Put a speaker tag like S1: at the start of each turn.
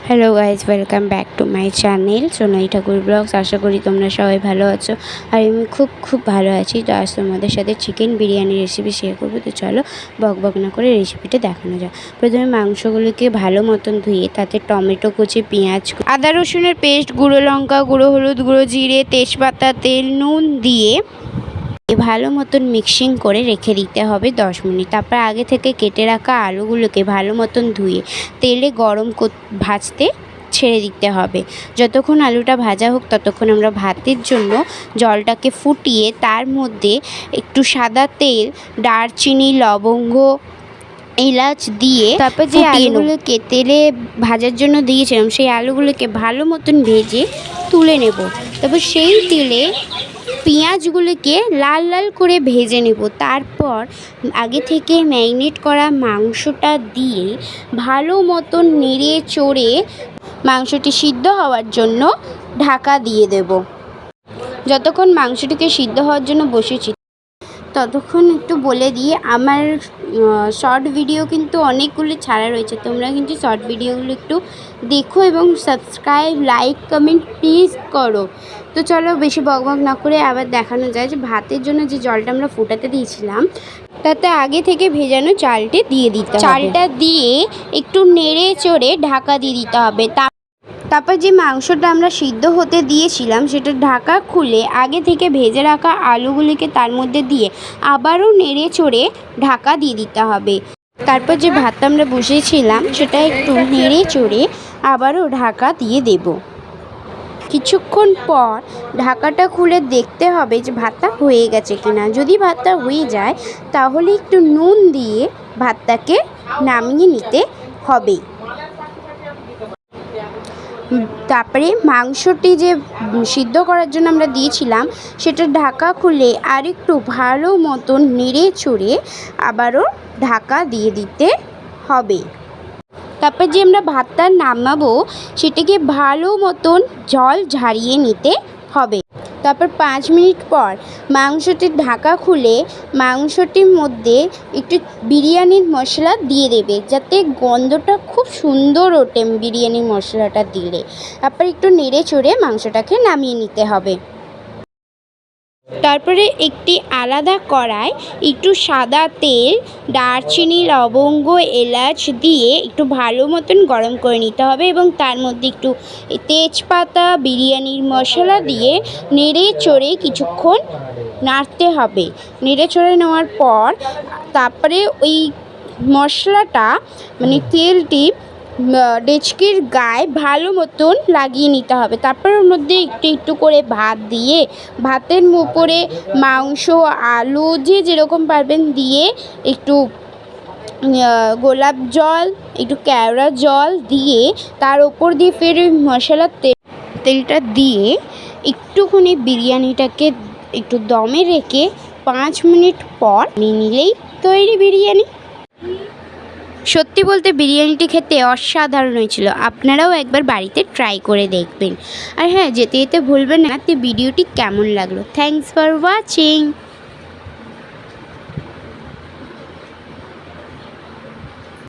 S1: Hello guys, welcome back to my channel Sonai Thakur blogs. আশা করি তোমরা সবাই ভালো আছো আর আমি খুব ভালো আছি। তো আজ তোমাদের সাথে চিকেন বিরিয়ানি রেসিপি শেয়ার করবো। তো চলো বক না করে রেসিপিটা দেখানো যায়। প্রথমে মাংসগুলোকে ভালো মতন ধুয়ে তাতে টমেটো কুচি, পেঁয়াজ, আদা রসুনের পেস্ট, গুঁড়ো লঙ্কা, গুঁড়ো হলুদ, গুঁড়ো জিরে, তেজপাতা, তেল, নুন দিয়ে ভালো মতন মিক্সিং করে রেখে দিতে হবে 10 মিনিট। তারপর আগে থেকে কেটে রাখা আলুগুলোকে ভালো মতন ধুয়ে তেলে গরম ভাজতে ছেড়ে দিতে হবে। যতক্ষণ আলুটা ভাজা হোক ততক্ষণ আমরা ভাতের জন্য জলটাকে ফুটিয়ে তার মধ্যে একটু সাদা তেল, দারচিনি, লবঙ্গ, এলাচ দিয়ে তারপর যে আলুগুলোকে তেলে ভাজার জন্য দিয়েছিলাম সেই আলুগুলোকে ভালো মতন ভেজে তুলে নেব। তারপর সেই তেলে পেঁয়াজগুলোকে লাল লাল করে ভেজে নেব। তারপর আগে থেকে ম্যারিনেট করা মাংসটা দিয়ে ভালো মতন নেড়ে চড়ে মাংসটি সিদ্ধ হওয়ার জন্য ঢাকা দিয়ে দেব। যতক্ষণ মাংসটিকে সিদ্ধ হওয়ার জন্য বসেছি ততক্ষণ একটু বলে দিয়ে আমার শর্ট ভিডিও কিন্তু অনেকগুলো ছাড়া রয়েছে, তোমরা কিন্তু শর্ট ভিডিওগুলো একটু দেখো এবং সাবস্ক্রাইব, লাইক, কমেন্ট প্লিজ করো। তো চলো বেশি বকবক না করে আবার দেখানো যায় যে ভাতের জন্য যে জলটা আমরা ফোটাতে দিয়েছিলাম তাতে আগে থেকে ভেজানো চালটি দিয়ে দিতে হবে। চালটা দিয়ে একটু নেড়ে চড়ে ঢাকা দিয়ে দিতে হবে। তারপর যে মাংসটা আমরা সিদ্ধ হতে দিয়েছিলাম সেটা ঢাকা খুলে আগে থেকে ভেজে রাখা আলুগুলিকে তার মধ্যে দিয়ে আবারও নেড়ে চড়ে ঢাকা দিয়ে দিতে হবে। তারপর যে ভাতটা আমরা বসিয়েছিলাম সেটা একটু নেড়ে চড়ে আবারও ঢাকা দিয়ে দেব। কিছুক্ষণ পর ঢাকাটা খুলে দেখতে হবে যে ভাতটা হয়ে গেছে কিনা। যদি ভাতটা হয়ে যায় তাহলে একটু নুন দিয়ে ভাতটাকে নামিয়ে নিতে হবে। তারপরে মাংসটি যে সিদ্ধ করার জন্য আমরা দিয়েছিলাম সেটা ঢাকা খুলে আরেকটু ভালো মতন নেড়ে চড়ে আবারও ঢাকা দিয়ে দিতে হবে। তারপর যে আমরা ভাতটা নামাবো সেটাকে ভালো মতন জল ঝারিয়ে নিতে হবে। তারপর 5 মিনিট পর মাংসটির ঢাকা খুলে মাংসটির মধ্যে একটু বিরিয়ানির মশলা দিয়ে দেবে যাতে গন্ধটা খুব সুন্দর ওঠে বিরিয়ানির মশলাটা দিলে। তারপর একটু নেড়ে চড়ে মাংসটাকে নামিয়ে নিতে হবে। তারপরে একটি আলাদা কড়াই একটু সাদা তেল, দারচিনি, লবঙ্গ, এলাচ দিয়ে একটু ভালো মতন গরম করে নিতে হবে এবং তার মধ্যে একটু তেজপাতা, বিরিয়ানির মশলা দিয়ে নেড়ে চড়ে কিছুক্ষণ নাড়তে হবে। নেড়ে চড়ে নেওয়ার পর তারপরে ওই মশলাটা মানে তেলটি ডেচকির গায়ে ভালো মতন লাগিয়ে নিতে হবে। তারপর ওর মধ্যে একটু করে ভাত দিয়ে ভাতের উপরে মাংস, আলু যে যেরকম পারবেন দিয়ে একটু গোলাপ জল, একটু কেওড়া জল দিয়ে তার ওপর দিয়ে ফের ওই মশলার তেলটা দিয়ে একটুখানি বিরিয়ানিটাকে একটু দমে রেখে 5 মিনিট পর নিলেই তৈরি বিরিয়ানি। সত্যি বলতে বিরিয়ানিটি খেতে অসাধারণ হয়েছিল। আপনারাও একবার বাড়িতে ট্রাই করে দেখবেন। আর হ্যাঁ, যেতে যেতে ভুলবেন না ভিডিওটি কেমন লাগলো। Thanks for watching.